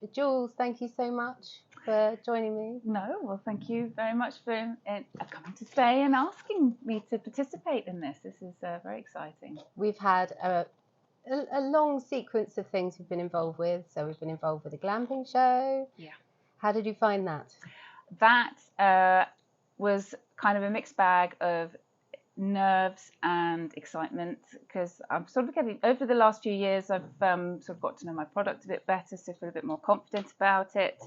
Jules, thank you so much for joining me. No, well, thank you very much for coming to stay and asking me to participate in this. This is very exciting. We've had a long sequence of things we've been involved with. So we've been involved with a glamping show. Yeah. How did you find that? That was kind of a mixed bag of nerves and excitement, because I'm sort of getting, over the last few years, I've sort of got to know my product a bit better, so I feel a bit more confident about it.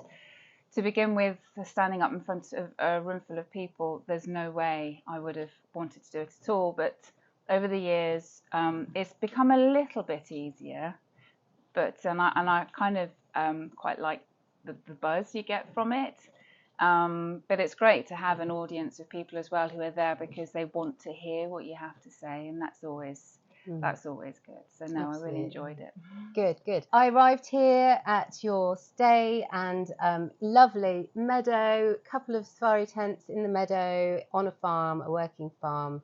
To begin with, standing up in front of a room full of people, there's no way I would have wanted to do it at all. But over the years, it's become a little bit easier. And I kind of quite like the buzz you get from it. But it's great to have an audience of people as well who are there because they want to hear what you have to say, and that's always good. So no, Absolutely. I really enjoyed it. Good. I arrived here at your stay and lovely meadow, couple of safari tents in the meadow on a farm, a working farm.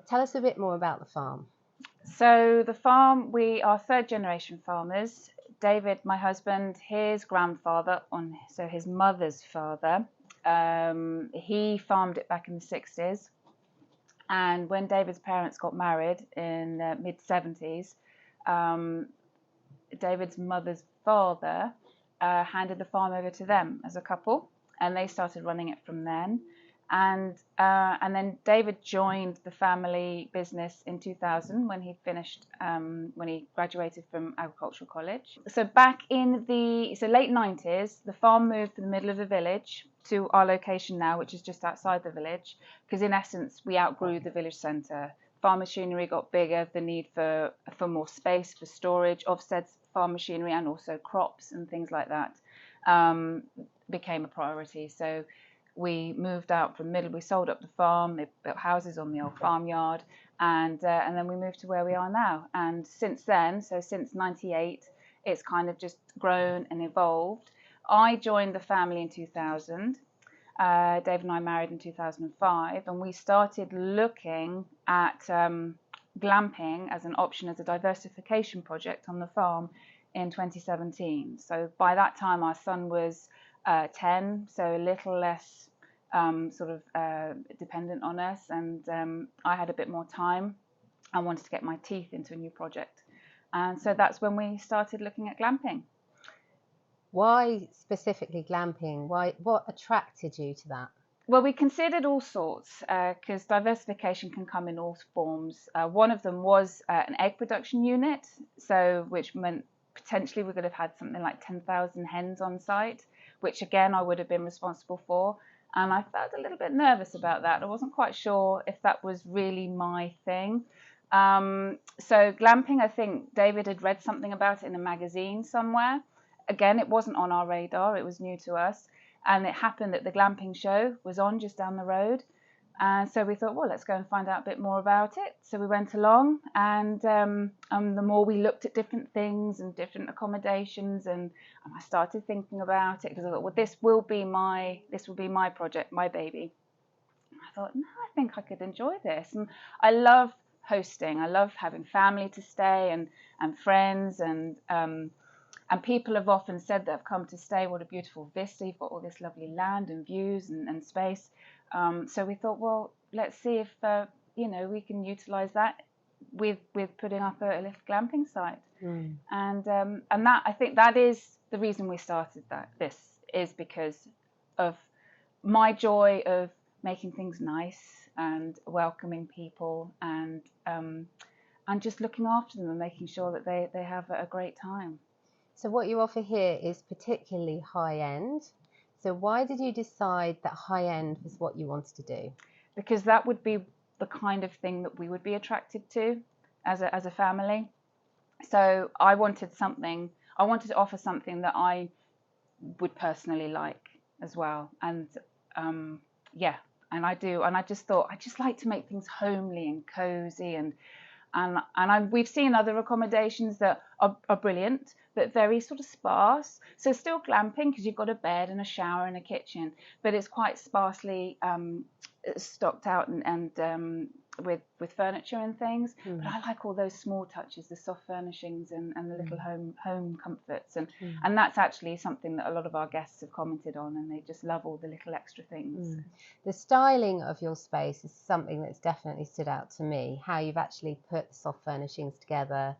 Tell us a bit more about the farm. So the farm, we are third generation farmers. David, my husband, his grandfather, so his mother's father, he farmed it back in the 60s. And when David's parents got married in the mid-70s, David's mother's father handed the farm over to them as a couple, and they started running it from then. And then David joined the family business in 2000 when he finished, when he graduated from agricultural college. So back in the late 90s, the farm moved to the middle of the village to our location now, which is just outside the village, because in essence we outgrew the village centre. Farm machinery got bigger, the need for more space for storage of said farm machinery and also crops and things like that became a priority. So we moved out from middle, we sold up the farm, they built houses on the old farmyard, and then we moved to where we are now. And since then, so since 98, it's kind of just grown and evolved. I joined the family in 2000. Dave and I married in 2005, and we started looking at glamping as an option, as a diversification project on the farm in 2017. So by that time, our son was 10, so a little less dependent on us, and I had a bit more time. I wanted to get my teeth into a new project, and so that's when we started looking at glamping. Why specifically glamping? What attracted you to that? Well, we considered all sorts, because diversification can come in all forms. One of them was an egg production unit, so which meant potentially we could have had something like 10,000 hens on site, which again I would have been responsible for. And I felt a little bit nervous about that. I wasn't quite sure if that was really my thing. So glamping, I think David had read something about it in a magazine somewhere. Again, it wasn't on our radar, it was new to us. And it happened that the glamping show was on just down the road. And so we thought, well, let's go and find out a bit more about it. So we went along, and the more we looked at different things and different accommodations, and I started thinking about it, because I thought, well, this will be my project, my baby. I thought, no, I think I could enjoy this. And I love hosting. I love having family to stay and friends, and people have often said that have come to stay, what a beautiful vista, you've got all this lovely land and views and space. So we thought, well, let's see if we can utilise that with putting up a little glamping site. And that, I think that is the reason we started this is because of my joy of making things nice and welcoming people and just looking after them and making sure that they have a great time. So what you offer here is particularly high end. So why did you decide that high end was what you wanted to do? Because that would be the kind of thing that we would be attracted to as a family. So I wanted to offer something that I would personally like as well. And and I do. And I just thought, I just like to make things homely and cozy, and we've seen other accommodations that are brilliant, but very sort of sparse. So still glamping, because you've got a bed and a shower and a kitchen, but it's quite sparsely stocked out and with furniture and things, but I like all those small touches, the soft furnishings and the little home comforts, and that's actually something that a lot of our guests have commented on, and they just love all the little extra things. The styling of your space is something that's definitely stood out to me, how you've actually put the soft furnishings together,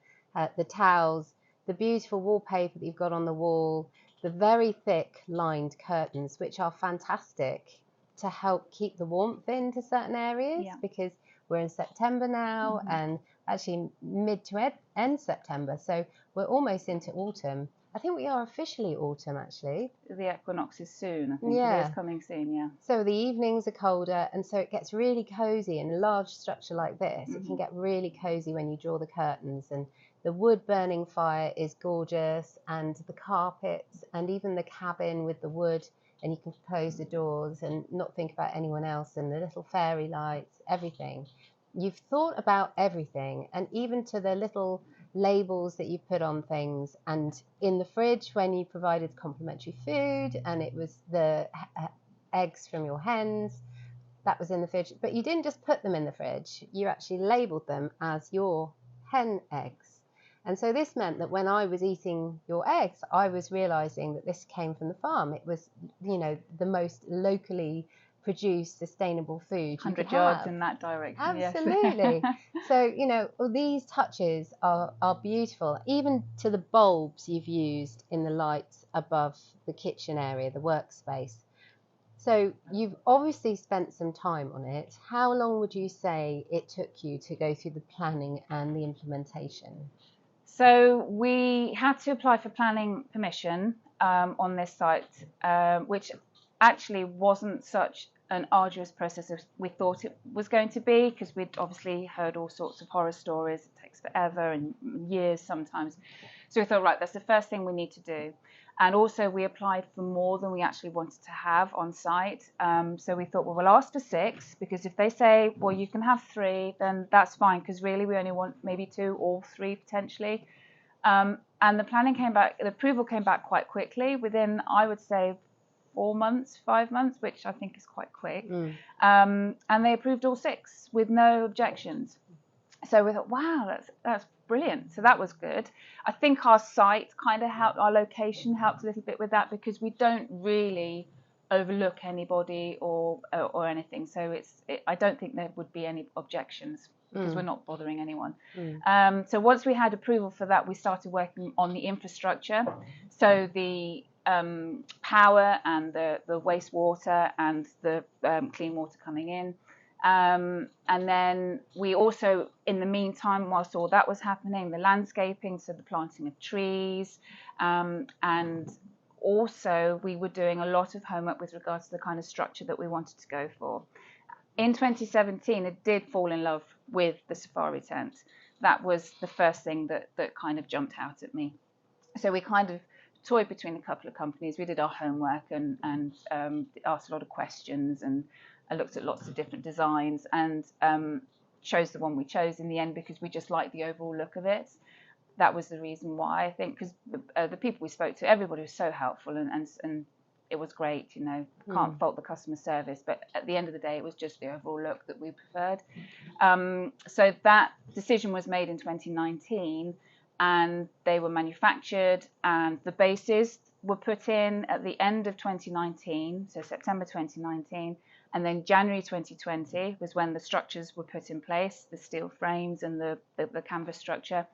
the towels, the beautiful wallpaper that you've got on the wall, the very thick lined curtains, which are fantastic to help keep the warmth into certain areas, because we're in September now, and actually mid to end September, so we're almost into autumn. I think we are officially autumn, actually. The equinox is soon, I think it is coming soon, So the evenings are colder, and so it gets really cosy. In a large structure like this, it can get really cosy when you draw the curtains, and the wood burning fire is gorgeous, and the carpets, and even the cabin with the wood, and you can close the doors and not think about anyone else, and the little fairy lights, everything. You've thought about everything, and even to the little labels that you put on things, and in the fridge when you provided complimentary food, and it was the eggs from your hens that was in the fridge, but you didn't just put them in the fridge, you actually labeled them as your hen eggs. And so this meant that when I was eating your eggs, I was realizing that this came from the farm. It was, you know, the most locally produced sustainable food. 100 yards in that direction. Absolutely. Yes. So, you know, these touches are beautiful, even to the bulbs you've used in the lights above the kitchen area, the workspace. So you've obviously spent some time on it. How long would you say it took you to go through the planning and the implementation? So we had to apply for planning permission on this site, which actually wasn't such an arduous process as we thought it was going to be, because we'd obviously heard all sorts of horror stories. It takes forever and years sometimes. So we thought, right, that's the first thing we need to do. And also we applied for more than we actually wanted to have on site. So we thought, well, we'll ask for 6, because if they say, well, you can have 3, then that's fine, because really we only want maybe 2 or 3 potentially. And the approval came back quite quickly, within, I would say, 4 months, 5 months, which I think is quite quick. And they approved all 6 with no objections. So we thought, wow, that's brilliant. So that was good. I think our site kind of helped, our location helped a little bit with that, because we don't really overlook anybody or anything. So I don't think there would be any objections, because we're not bothering anyone. So once we had approval for that, we started working on the infrastructure. So the power and the wastewater and the clean water coming in. And then we also, in the meantime, whilst all that was happening, the landscaping, so the planting of trees, and also we were doing a lot of homework with regards to the kind of structure that we wanted to go for. In 2017, it did fall in love with the safari tent. That was the first thing that kind of jumped out at me. So we kind of toyed between a couple of companies. We did our homework and asked a lot of questions, and I looked at lots of different designs, and chose the one we chose in the end, because we just liked the overall look of it. That was the reason why, I think, because the people we spoke to, everybody was so helpful, and it was great, you know. Can't fault the customer service, but at the end of the day, it was just the overall look that we preferred. So that decision was made in 2019, and they were manufactured, and the bases were put in at the end of 2019, so September 2019, and then January 2020 was when the structures were put in place, the steel frames and the canvas structure.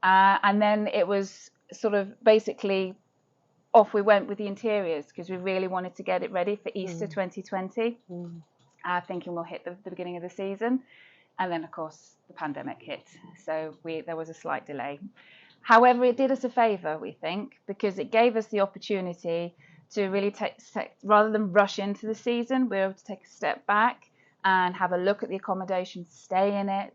And then it was sort of basically off we went with the interiors, because we really wanted to get it ready for Easter 2020, thinking we'll hit the beginning of the season. And then, of course, the pandemic hit, so there was a slight delay. However, it did us a favour, we think, because it gave us the opportunity to really rather than rush into the season, we were able to take a step back and have a look at the accommodation, stay in it,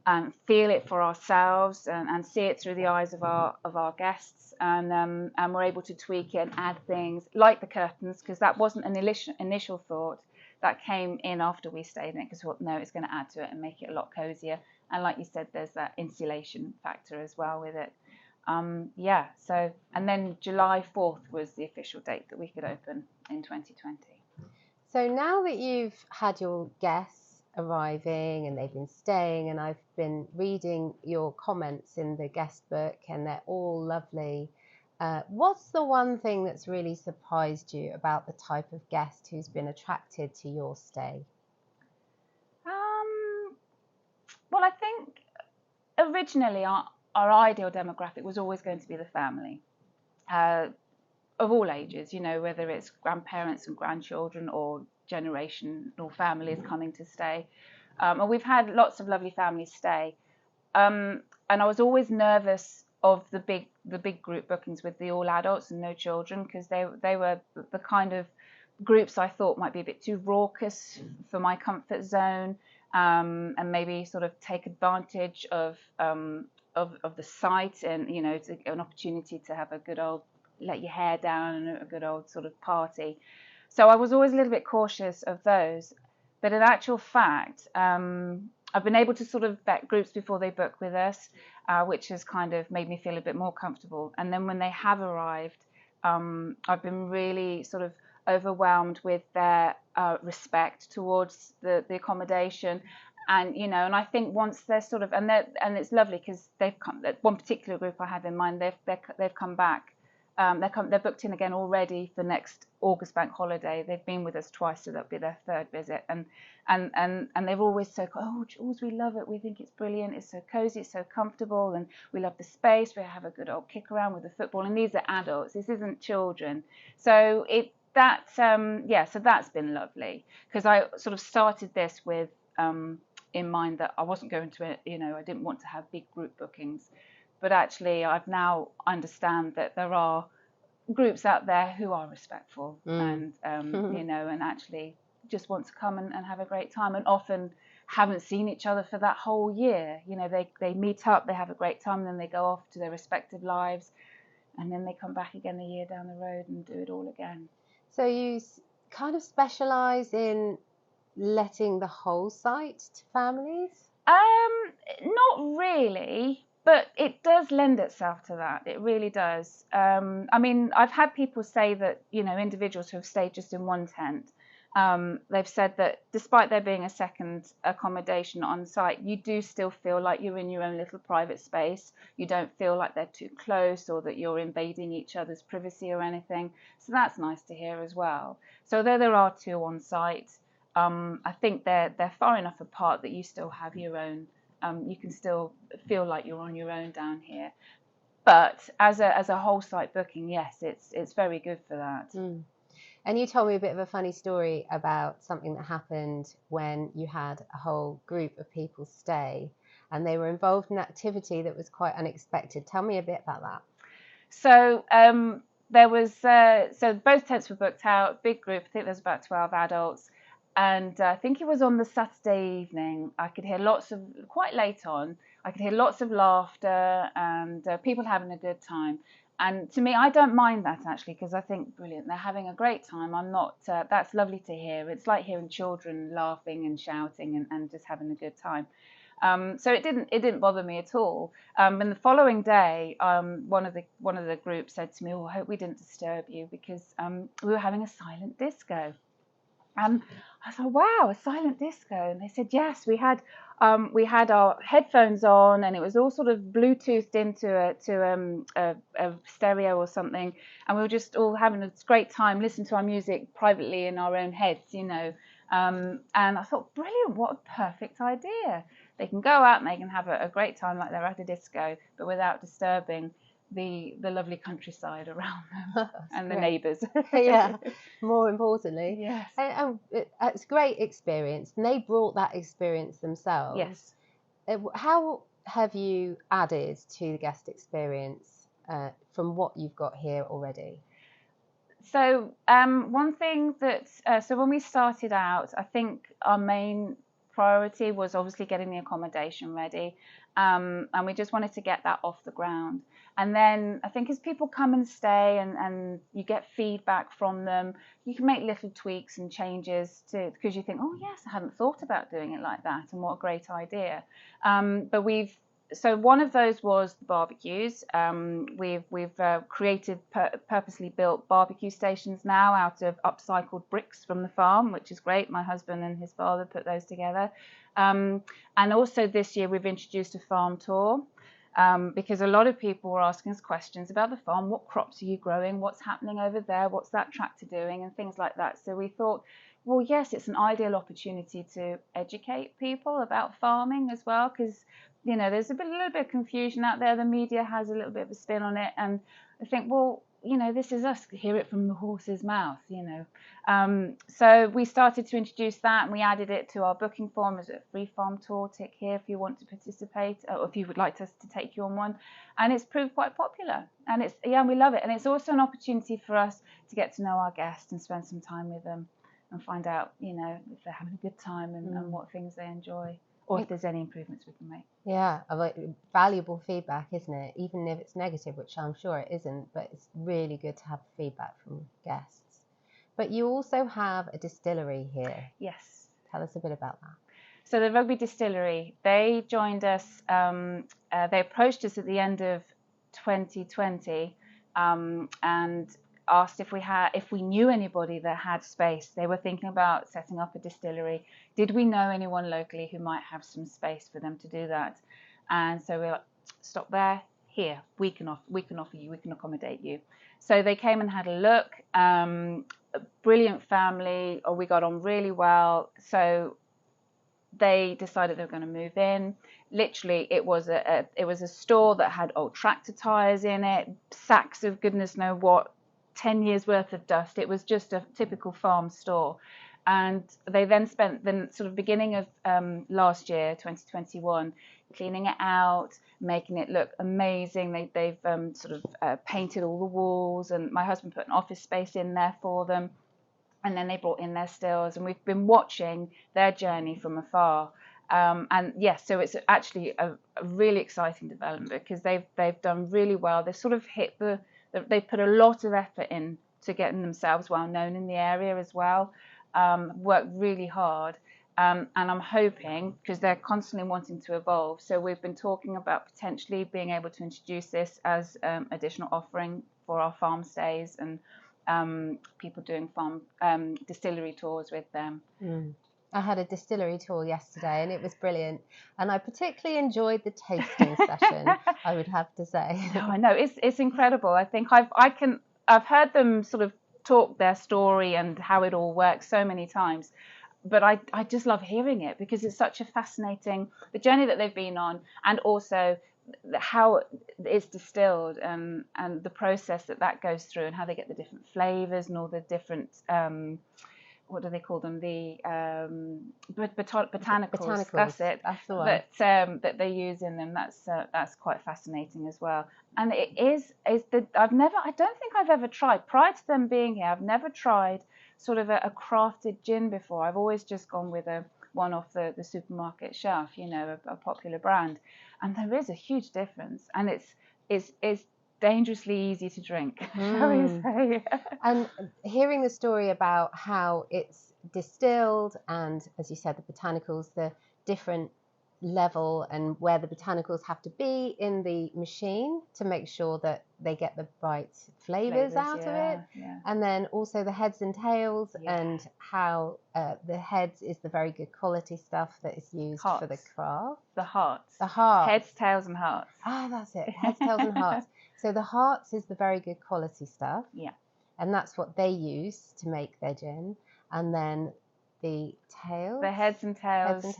and feel it for ourselves, and see it through the eyes of our guests, and we're able to tweak it and add things like the curtains, because that wasn't an initial thought. That came in after we stayed in it, because we thought, no, it's going to add to it and make it a lot cozier. And like you said, there's that insulation factor as well with it. So, and then July 4th was the official date that we could open in 2020. So now that you've had your guests arriving and they've been staying, and I've been reading your comments in the guest book and they're all lovely. What's the one thing that's really surprised you about the type of guest who's been attracted to your stay? Well, I think originally our ideal demographic was always going to be the family, of all ages, whether it's grandparents and grandchildren or generational families coming to stay. And we've had lots of lovely families stay. And I was always nervous of the big group bookings with the all adults and no children, because they were the kind of groups I thought might be a bit too raucous for my comfort zone, and maybe sort of take advantage of the site, and an opportunity to have a good old let your hair down and a good old sort of party. So I was always a little bit cautious of those. But in actual fact, I've been able to sort of vet groups before they book with us, which has kind of made me feel a bit more comfortable. And then when they have arrived, I've been really sort of overwhelmed with their respect towards the accommodation. And and I think once they're sort of and it's lovely, because they've come. One particular group I have in mind, they've come back. They're booked in again already for next August bank holiday. They've been with us twice, so that'll be their third visit. And they've always said, "Oh, Jules, we love it. We think it's brilliant. It's so cozy, it's so comfortable, and we love the space. We have a good old kick around with the football." And these are adults. This isn't children. So so that's been lovely, because I sort of started this with in mind that I wasn't going to, I didn't want to have big group bookings. But actually, I've now understand that there are groups out there who are respectful and, and actually just want to come and have a great time, and often haven't seen each other for that whole year. They meet up, they have a great time, and then they go off to their respective lives, and then they come back again a year down the road and do it all again. So you kind of specialise in letting the whole site to families? Not really. But it does lend itself to that. It really does. I mean, I've had people say that, individuals who have stayed just in one tent, they've said that despite there being a second accommodation on site, you do still feel like you're in your own little private space. You don't feel like they're too close or that you're invading each other's privacy or anything. So that's nice to hear as well. So though there are two on site, I think they're far enough apart that you still have your own. You can still feel like you're on your own down here. But as a whole site booking, yes, it's very good for that. And you told me a bit of a funny story about something that happened when you had a whole group of people stay, and they were involved in an activity that was quite unexpected. Tell me a bit about that. So there was so both tents were booked out, big group. I think there's about 12 adults. And I think it was on the Saturday evening. I could hear quite late on, I could hear lots of laughter and people having a good time. And to me, I don't mind that actually, because I think brilliant. They're having a great time. I'm not. That's lovely to hear. It's like hearing children laughing and shouting and just having a good time. So it didn't bother me at all. And the following day, one of the groups said to me, "Oh, I hope we didn't disturb you, because we were having a silent disco." And I thought, wow, a silent disco. And they said, yes, we had our headphones on, and it was all sort of Bluetoothed into a stereo or something. And we were just all having a great time, listening to our music privately in our own heads, And I thought, brilliant, what a perfect idea. They can go out and they can have a great time like they're at a disco, but without disturbing the lovely countryside around them and the neighbours. Yeah, more importantly. Yes. And it's a great experience, and they brought that experience themselves. Yes. How have you added to the guest experience from what you've got here already? So one thing that, so when we started out, I think our main priority was obviously getting the accommodation ready. And we just wanted to get that off the ground. And then I think as people come and stay and you get feedback from them, you can make little tweaks and changes because you think, oh yes, I hadn't thought about doing it like that, and what a great idea. But we've so one of those was the barbecues. We've created purposely built barbecue stations now out of upcycled bricks from the farm, which is great. My husband and his father put those together. And also this year we've introduced a farm tour, because a lot of people were asking us questions about the farm. What crops are you growing? What's happening over there? What's that tractor doing? And things like that. So we thought, well, yes, it's an ideal opportunity to educate people about farming as well, because, you know, there's a little bit of confusion out there. The media has a little bit of a spin on it. And I think, well, you know, this is us, hear it from the horse's mouth, you know. So we started to introduce that, and we added it to our booking form as a free farm tour. Tick here if you want to participate, or if you would like us to take you on one. And it's proved quite popular, and it's, yeah, we love it. And it's also an opportunity for us to get to know our guests and spend some time with them and find out, you know, if they're having a good time and what things they enjoy, or if there's any improvements we can make. Yeah, like valuable feedback, isn't it? Even if it's negative, which I'm sure it isn't, but it's really good to have feedback from guests. But you also have a distillery here. Yes. Tell us a bit about that. So the Rugby Distillery, they joined us, they approached us at the end of 2020 and asked if we knew anybody that had space. They were thinking about setting up a distillery. Did we know anyone locally who might have some space for them to do that? And so we're like, stop there. Here, we can offer you, we can accommodate you. So they came and had a look. A brilliant family. We got on really well. So they decided they were going to move in. Literally, it was a store that had old tractor tires in it, sacks of goodness know what, 10 years worth of dust. It was just a typical farm store. And they then spent the sort of beginning of last year, 2021, cleaning it out, making it look amazing. They've sort of painted all the walls, and my husband put an office space in there for them. And then they brought in their stills, and we've been watching their journey from afar. And yes, so it's actually a really exciting development, because they've done really well. They sort of hit they put a lot of effort in to getting themselves well known in the area as well. Worked really hard. And I'm hoping, because they're constantly wanting to evolve, so we've been talking about potentially being able to introduce this as additional offering for our farm stays and people doing farm distillery tours with them. I had a distillery tour yesterday, and it was brilliant. And I particularly enjoyed the tasting session, I would have to say. No, I know, it's incredible. I think I've heard them sort of talk their story and how it all works so many times, but I just love hearing it, because it's such a fascinating, the journey that they've been on, and also how it's distilled and the process that goes through, and how they get the different flavors and all the different what do they call them? The botanicals. That's it. That's the one. That they use in them. That's quite fascinating as well. And it is I don't think I've ever tried, prior to them being here, I've never tried sort of a crafted gin before. I've always just gone with one off the supermarket shelf, you know, a popular brand. And there is a huge difference, and it's dangerously easy to drink, shall we say. And hearing the story about how it's distilled, and as you said, the botanicals, the different level and where the botanicals have to be in the machine to make sure that they get the right flavors out of it. Yeah. And then also the heads and tails, and how the heads is the very good quality stuff that is used for the craft. The hearts. Heads, tails and hearts. Ah, that's it. Heads, tails and hearts. So the hearts is the very good quality stuff. Yeah. And that's what they use to make their gin. And then the tails. The heads and tails. They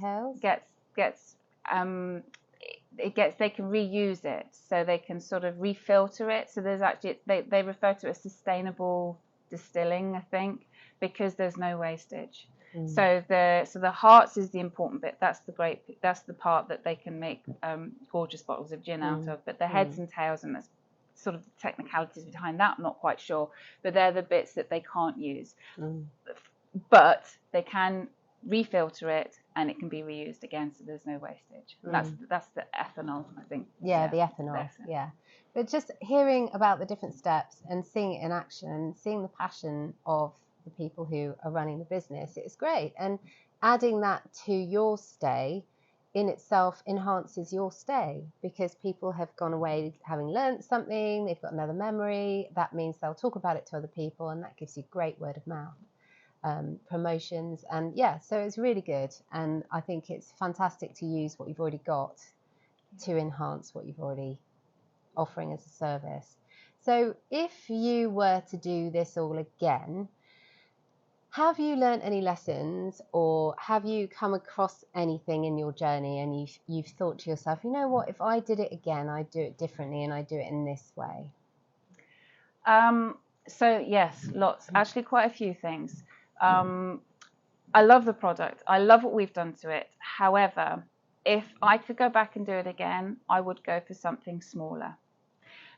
can reuse it, so they can sort of refilter it. So there's actually, they refer to it as sustainable distilling, I think, because there's no wastage. So the hearts is the important bit. That's the part that they can make gorgeous bottles of gin out of. But the heads and tails, and that's sort of the technicalities behind that, I'm not quite sure. But they're the bits that they can't use. But they can refilter it, and it can be reused again, so there's no wastage. That's the ethanol, I think. Yeah, the ethanol. Yeah. But just hearing about the different steps and seeing it in action, and seeing the passion of the people who are running the business, it's great. And adding that to your stay, in itself enhances your stay, because people have gone away having learnt something, they've got another memory. That means they'll talk about it to other people, and that gives you great word of mouth, promotions. And yeah, so it's really good, and I think it's fantastic to use what you've already got to enhance what you've already offering as a service. So if you were to do this all again, have you learned any lessons, or have you come across anything in your journey and you've thought to yourself, you know what, if I did it again, I'd do it differently and I'd do it in this way? So yes, lots, actually quite a few things. I love the product. I love what we've done to it. However, if I could go back and do it again, I would go for something smaller,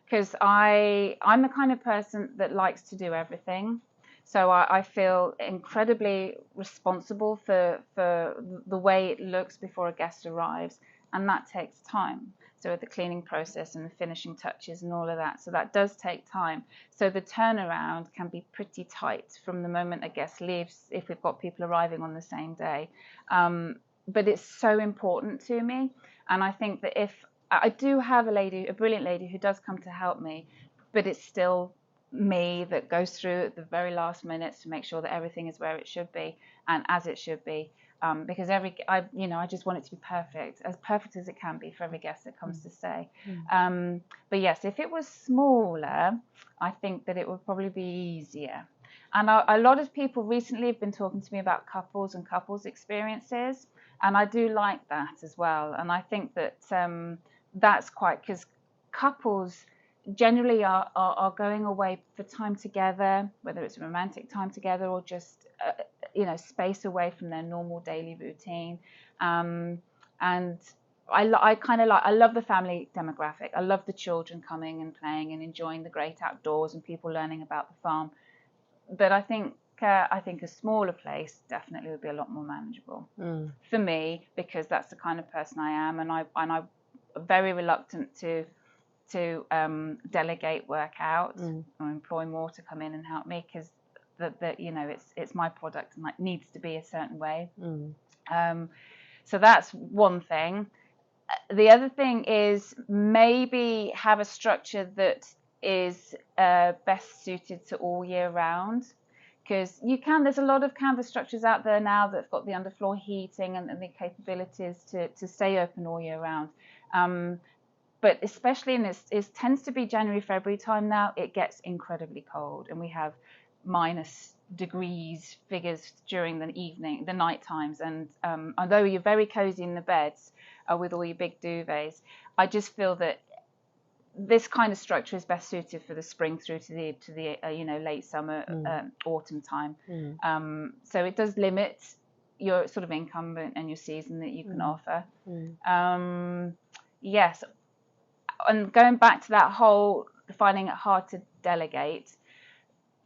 because I'm the kind of person that likes to do everything. So I feel incredibly responsible for the way it looks before a guest arrives, and that takes time. So the cleaning process and the finishing touches and all of that. So that does take time. So the turnaround can be pretty tight from the moment a guest leaves, if we've got people arriving on the same day. But it's so important to me. And I think that if I do have a brilliant lady who does come to help me, but it's still me that goes through at the very last minutes to make sure that everything is where it should be and as it should be, because I just want it to be perfect as it can be for every guest that comes to stay. But yes, if it was smaller, I think that it would probably be easier. And a lot of people recently have been talking to me about couples and couples experiences, and I do like that as well. And I think that that's quite, because couples generally are going away for time together, whether it's a romantic time together or just space away from their normal daily routine. And I kind of I love the family demographic. I love the children coming and playing and enjoying the great outdoors and people learning about the farm. But I think a smaller place definitely would be a lot more manageable for me, because that's the kind of person I am, and I'm very reluctant to delegate work out or employ more to come in and help me, because it's my product and it needs to be a certain way. So that's one thing. The other thing is maybe have a structure that is best suited to all year round, because there's a lot of canvas structures out there now that've got the underfloor heating and the capabilities to stay open all year round. But especially in it tends to be January, February time now, it gets incredibly cold, and we have minus degrees figures during the night times. And although you're very cozy in the beds with all your big duvets, I just feel that this kind of structure is best suited for the spring through to the late summer, autumn time. So it does limit your sort of income and your season that you can offer. Yes. And going back to that whole finding it hard to delegate,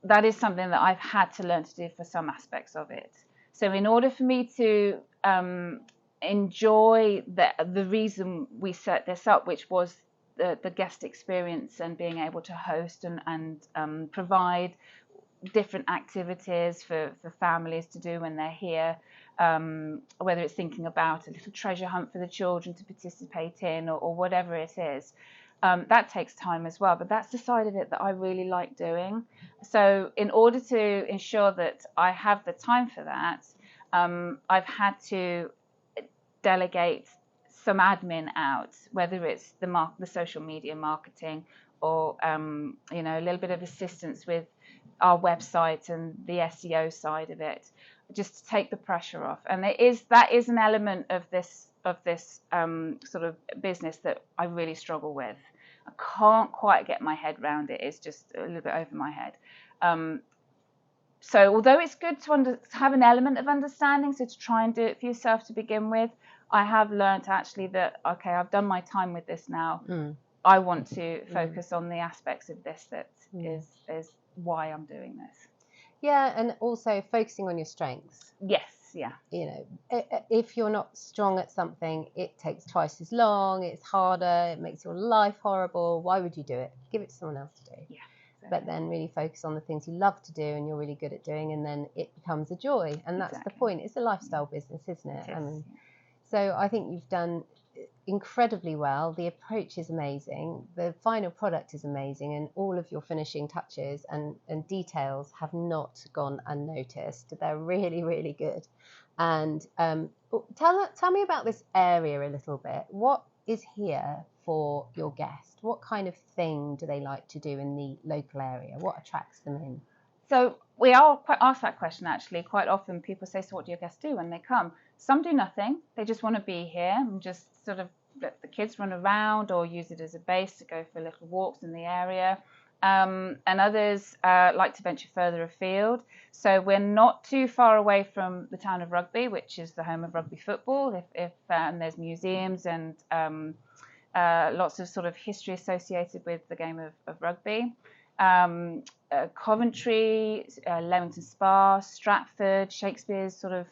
that is something that I've had to learn to do for some aspects of it. So in order for me to enjoy the reason we set this up, which was the guest experience and being able to host and provide different activities for families to do when they're here, whether it's thinking about a little treasure hunt for the children to participate in or whatever it is. That takes time as well, but that's the side of it that I really like doing. So in order to ensure that I have the time for that, I've had to delegate some admin out, whether it's the social media marketing or a little bit of assistance with our website and the SEO side of it, just to take the pressure off. And that is an element of this sort of business that I really struggle with. I can't quite get my head around it. It's just a little bit over my head. So although it's good to have an element of understanding, so to try and do it for yourself to begin with, I have learned actually that, okay, I've done my time with this now. I want to focus on the aspects of this that is why I'm doing this. Yeah, and also focusing on your strengths. Yes, yeah. If you're not strong at something, it takes twice as long, it's harder, it makes your life horrible. Why would you do it? Give it to someone else to do. Yeah. But then really focus on the things you love to do and you're really good at doing, and then it becomes a joy. And that's the point. It's a lifestyle business, isn't it? So I think you've done incredibly well. The approach is amazing. The final product is amazing, and all of your finishing touches and details have not gone unnoticed. They're really, really good. And tell me about this area a little bit. What is here for your guest? What kind of thing do they like to do in the local area? What attracts them in? So we are quite asked that question actually. Quite often people say, so what do your guests do when they come? Some do nothing. They just want to be here and just sort of let the kids run around or use it as a base to go for little walks in the area. And others like to venture further afield. So we're not too far away from the town of Rugby, which is the home of rugby football. And there's museums and lots of sort of history associated with the game of rugby. Coventry, Leamington Spa, Stratford, Shakespeare's sort of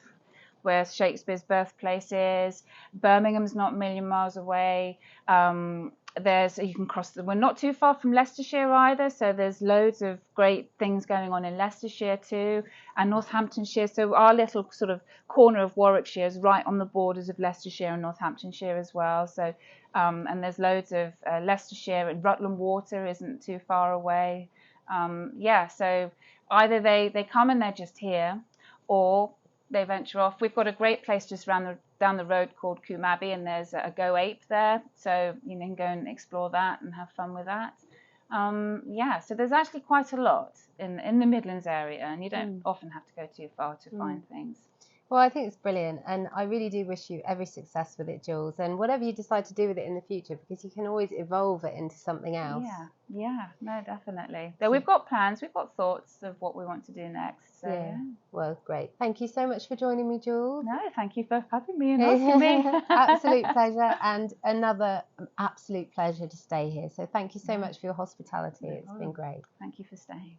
where Shakespeare's birthplace is. Birmingham's not a million miles away. You can cross we're not too far from Leicestershire either, so there's loads of great things going on in Leicestershire too, and Northamptonshire. So our little sort of corner of Warwickshire is right on the borders of Leicestershire and Northamptonshire as well. So and there's loads of Leicestershire, and Rutland Water isn't too far away. So either they come and they're just here, or they venture off. We've got a great place just down the road called Coombe Abbey, and there's a Go Ape there, so you can go and explore that and have fun with that. So there's actually quite a lot in the Midlands area, and you don't often have to go too far to find things. Well, I think it's brilliant, and I really do wish you every success with it, Jules, and whatever you decide to do with it in the future, because you can always evolve it into something else. No, definitely. So we've got plans, we've got thoughts of what we want to do next. So, yeah. Well, great. Thank you so much for joining me, Jules. No, thank you for having me and asking me. Absolute pleasure, and another absolute pleasure to stay here. So thank you so much for your hospitality. It's been great. Thank you for staying.